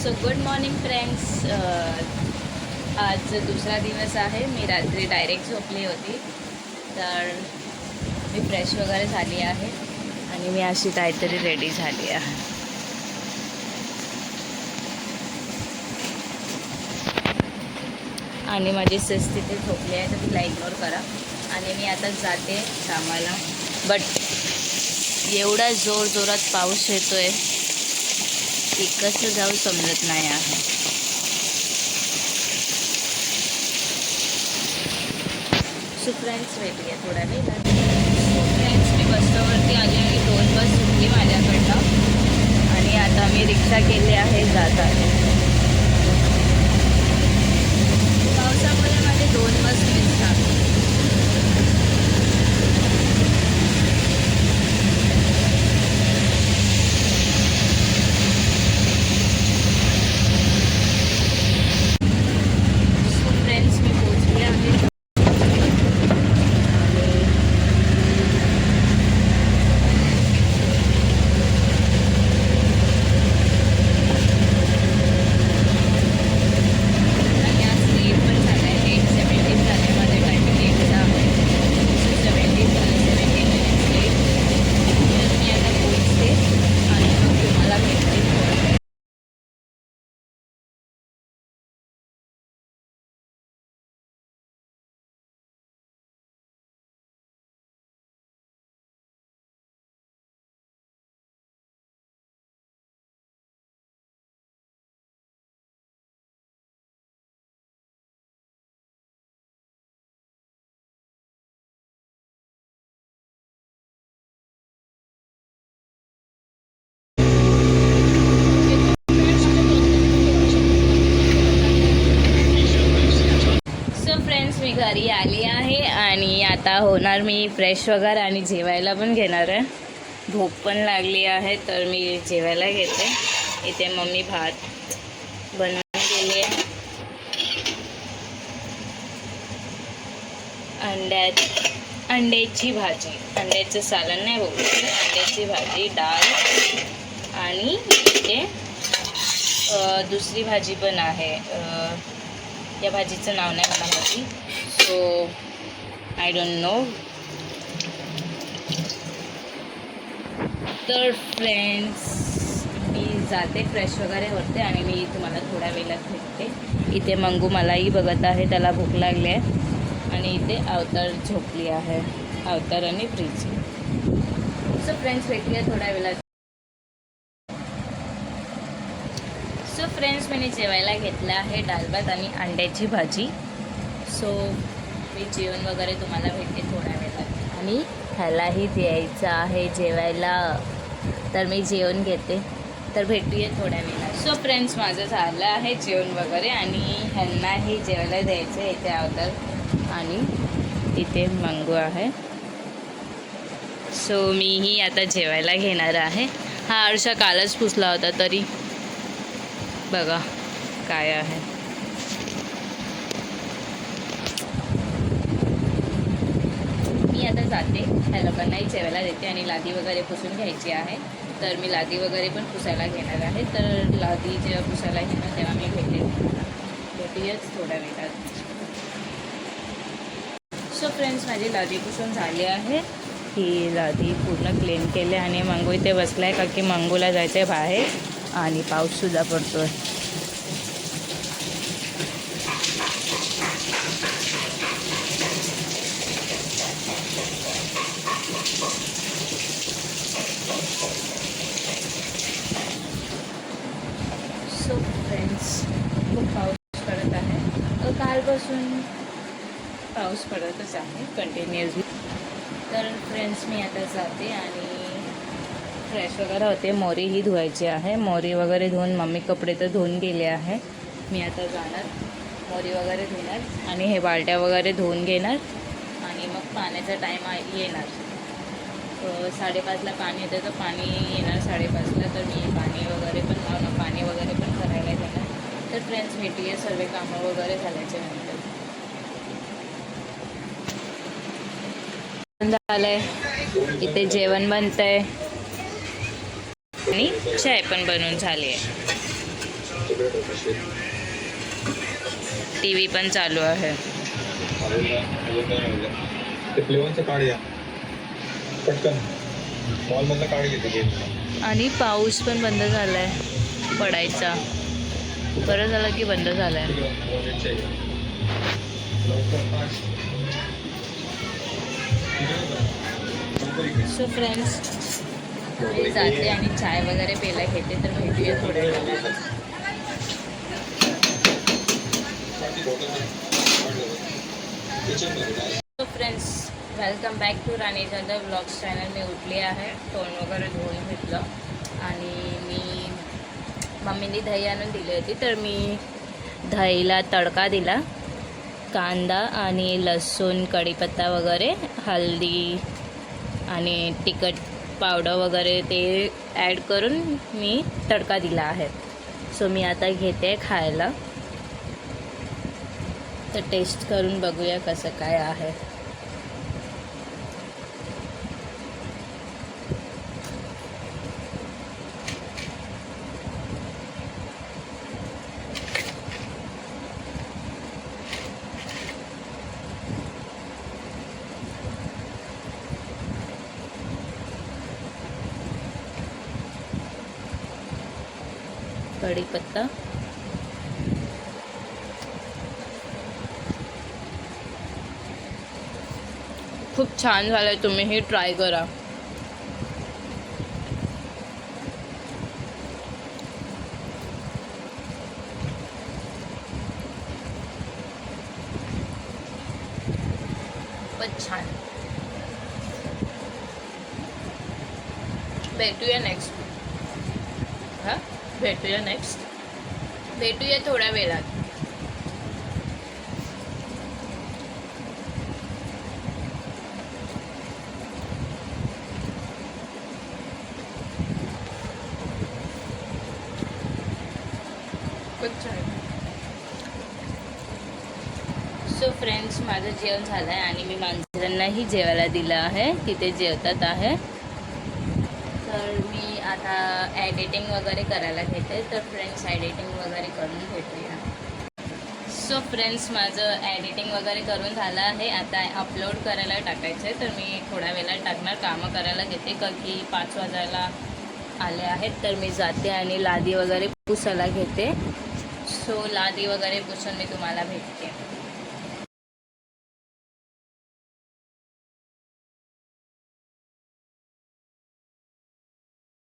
So good morning friends. आज दुसरा दिवस आहे. मी रात्री डायरेक्ट झोपली होती, तर मी फ्रेश वगैरे झाली आहे आणि मी अशी काहीतरी रेडी झाली आहे. आणि माझी सिस तिथे झोपली आहे, तर तिला इग्नोर करा. आणि मी आता जाते कामाला. बट एवढा जोरात पाऊस येतोय की कसं जाऊ समजत नाही आहे. सो फ्रेंड्स भेटूया थोड्या वेळात. सो फ्रेंड्स, मी बस स्टॉपवरती आली आणि 2 बस सुटली माझ्याकडनं आणि आता मी रिक्षा केली आहे, जात आहे. पावसामुळे माझे 2 बस मिस झाले. मी घरी आली आहे आणि आता होणार मी फ्रेश वगैरे आणि जेवायला पण घेणार आहे. भूक पण लागली आहे, तर मी जेवायला घेते. इथे मम्मी भात बनवून गेली आहे. अंड्याची भाजी, अंड्याचं सालन नाही बघू, अंड्याची भाजी, डाळ आणि इथे दुसरी भाजी पण आहे. या भाजीचं नाव नाही मला माहिती, सो आय डोंट नो. तर फ्रेंड्स, मी जाते, फ्रेश वगैरे होते आणि मी तुम्हाला थोड्या वेळात भेटते. इथे मंगू मलाही बघत आहे, त्याला भूक लागली आहे. आणि इथे अवतार झोपली आहे, अवतार आणि प्रीती. सो फ्रेंड्स, भेटूया थोड्या वेळात. सो फ्रेंड्स, मी जेवायला घेतलं आहे डाळ भात आणि अंड्याची भाजी. सो मी जेवण वगैरे तुम्हाला भेटते थोड्या वेळात. आणि ह्यालाही द्यायचं आहे जेवायला, तर मी जेवण घेते. तर भेटूया थोड्या वेळात. सो फ्रेंड्स, माझं झालं आहे जेवण वगैरे आणि ह्यांनाही जेवायला द्यायचं आहे. इथे अवतार आणि इथे मंगू आहे. सो मीही आता जेवायला घेणार आहे. हा आरसा कालच पुसला होता, तरी बघा काय आहे. मी आता जाते, ह्या लोकांनाही जेवायला देते आणि लादी वगैरे पुसून घ्यायची आहे. तर मी लादी वगैरे पण पुसायला घेणार आहे. तर लादी जेव्हा पुसायला घेणार तेव्हा मी भेटूयाच थोड्या वेळात. सो फ्रेंड्स, माझी लादी पुसून झाली आहे. ही लादी पूर्ण क्लीन केली आणि मंगू इथे बसला आहे, का की मंगूला जायचं आहे बाहेर आणि पाऊससुद्धा पडतो आहे. सो फ्रेंड्स, खूप पाऊस पडत आहे. कालपासून पाऊस पडतच आहे कंटिन्युअसली. तर फ्रेंड्स, मी आता जाते आणि फ्रेश वगैरे होते. मोरीही धुवायची आहे. मोरी वगैरे धुवून, मम्मी कपडे तर धुवून गेले आहे. मी आता जाणार, मोरी वगैरे धुणार आणि हे बालट्या वगैरे धुवून घेणार आणि मग पाण्याचा टाईम येणार. 5:30ला पाणी येतं, तर पाणी येणार 5:30ला. तर मी पाणी वगैरे पण करायला घेणार. तर फ्रेंड्स, भेटूया सर्व कामं वगैरे झाल्याच्या नंतर. झालंय, इथे जेवण बनतंय आणि चाय पण बनवून झाली आहे. सेलिब्रेट होत असेल. टी व्ही पण चालू आहे. अजून काय राहिलं? ते प्लेवरचं काढ या पटकन. मॉलमधलं काढ घेते गेम. आणि पाऊस पण बंद झाला आहे पडायचा. बरं झालं की बंद झाला आहे. सो फ्रेंड्स, मी जाते आणि चाय वगैरे पेला घेते, तर भेटूया थोड्या वेळात. So friends, welcome back to Rani Jadhav blogs channel. मी उठली आहे, तोंड वगैरे धुवून घेतलं आणि मी मम्मीने दही आणून दिली होती, तर मी दहीला तडका दिला. कांदा आणि लसूण, कढीपत्ता वगैरे, हळदी आणि तिखट पावडर वगैरे ते ॲड करून मी तडका दिला आहे. सो मी आता घेते खायला, तर टेस्ट करून बघूया कसं काय आहे. कढीपत्ता, खूप छान झालं, तुम्हीही ट्राय करा. खूपच छान. भेटूया नेक्स्ट. भेटूया थोड्या वेळात. सो फ्रेंड्स, माझं जेवण झालं आहे आणि मी माणसांनाही जेवायला दिलं आहे, तिथे जेवतात आहे. तर मी आता एडिटिंग वगैरे करायला घेते, तर फ्रेंड्स एडिटिंग वगैरे करून भेटूया. सो फ्रेंड्स, माझं एडिटिंग वगैरे करून झालं आहे. आता अपलोड करायला टाकायचं आहे, तर मी थोड्या वेळात टाकणार. कामं करायला घेते, की 5 वाजायला आले आहेत. तर मी जाते आणि लादी वगैरे पुसायला घेते. सो लादी वगैरे पुसून मी तुम्हाला भेटते.